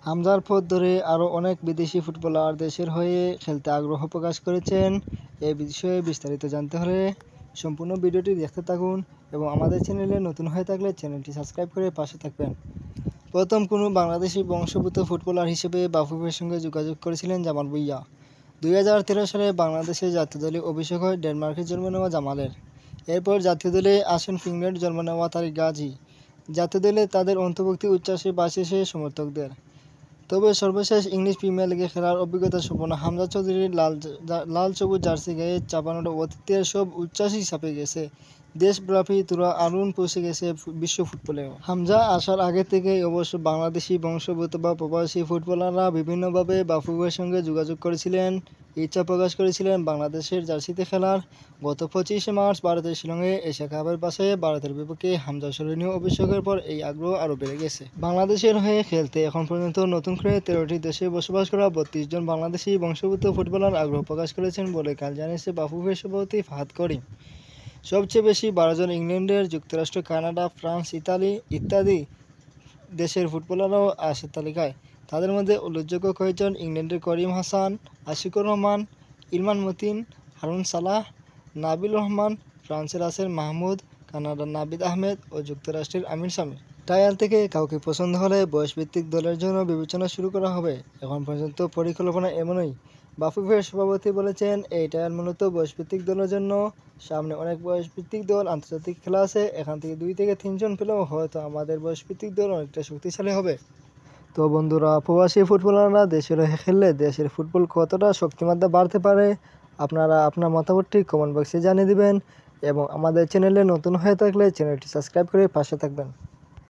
হামজার পথ ধরে আরও অনেক বিদেশি ফুটবলার দেশের হয়ে খেলতে আগ্রহ প্রকাশ করেছেন। এই বিষয়ে বিস্তারিত জানতে হলে সম্পূর্ণ ভিডিওটি দেখতে থাকুন এবং আমাদের চ্যানেলে নতুন হয়ে থাকলে চ্যানেলটি সাবস্ক্রাইব করে পাশে থাকবেন। প্রথম কোনো বাংলাদেশি বংশোদ্ভূত ফুটবলার হিসেবে বাফুফের সঙ্গে যোগাযোগ করেছিলেন জামাল ভুঁইয়া। 2013 সালে বাংলাদেশের জাতীয় দলে অভিষেক হয় ডেনমার্কে জন্ম নেওয়া জামালের। এরপর জাতীয় দলে আসেন ফিনল্যান্ডে জন্ম নেওয়া তারিক গাজী। জাতীয় দলে তাদের অন্তর্ভুক্তি উচ্ছ্বাসে বাঁচিয়েছে সমর্থকদের। তবে সর্বশেষ ইংলিশ প্রিমিয়ার লিগে খেলার অভিজ্ঞতা সম্পন্ন হামজা চৌধুরীর লাল সবুজ জার্সি গায়ে চাপানোটা অতীতের সব উচ্ছ্বাসই ছাপিয়ে গেছে। দেশব্যাপী তুরা আলোড়ন পৌঁছে গেছে বিশ্ব ফুটবলেও। হামজা আসার আগে থেকেই অবশ্য বাংলাদেশি বংশোদ্ভূত বা প্রবাসী ফুটবলাররা বিভিন্নভাবে বাফুফের সঙ্গে যোগাযোগ করেছিলেন, ইচ্ছা প্রকাশ করেছিলেন বাংলাদেশের জার্সিতে খেলার। গত 25শে মার্চ ভারতের শিলংয়ে এশিয়া কাপের পাশে ভারতের বিপক্ষে হামজার স্মরণীয় অভিষেকের পর এই আগ্রহ আরও বেড়ে গেছে। বাংলাদেশের হয়ে খেলতে এখন পর্যন্ত নতুন করে 13টি দেশে বসবাস করা 32 জন বাংলাদেশি বংশোদ্ভূত ফুটবলার আগ্রহ প্রকাশ করেছেন বলে কাল জানিয়েছে বাফুফের সভাপতি ফাহাদ করিম। সবচেয়ে বেশি 12 জন ইংল্যান্ডের, যুক্তরাষ্ট্র, কানাডা, ফ্রান্স, ইতালি ইত্যাদি দেশের ফুটবলাররাও আসে তালিকায়। তাদের মধ্যে উল্লেখযোগ্য কয়েকজন ইংল্যান্ডের করিম হাসান, আশিকুর রহমান, ইরমান মতিন, হারুন সালাহ, নাবিল রহমান, ফ্রান্সের আছেন মাহমুদ, কানাডার নাবিদ আহমেদ ও যুক্তরাষ্ট্রের আমির সামি। ট্রায়াল থেকে কাউকে পছন্দ হলে বয়সভিত্তিক দলের জন্য বিবেচনা শুরু করা হবে। এখন পর্যন্ত পরিকল্পনা এমনই। বাফুফের সভাপতি বলেছেন, এই ট্রায়াল মূলত বয়সভিত্তিক দলের জন্য। সামনে অনেক বয়সভিত্তিক দল আন্তর্জাতিক খেলা আছে, এখান থেকে 2 থেকে 3 জন পেলেও হয়তো আমাদের বয়সভিত্তিক দল অনেকটা শক্তিশালী হবে। তো বন্ধুরা, প্রবাসী ফুটবলাররা দেশের হয়ে খেললে দেশের ফুটবল কতটা শক্তিমত্তা বাড়তে পারে, আপনারা আপনার মতামতটি কমেন্ট বক্সে জানিয়ে দিবেন এবং আমাদের চ্যানেলে নতুন হয়ে থাকলে চ্যানেলটি সাবস্ক্রাইব করে পাশে থাকবেন।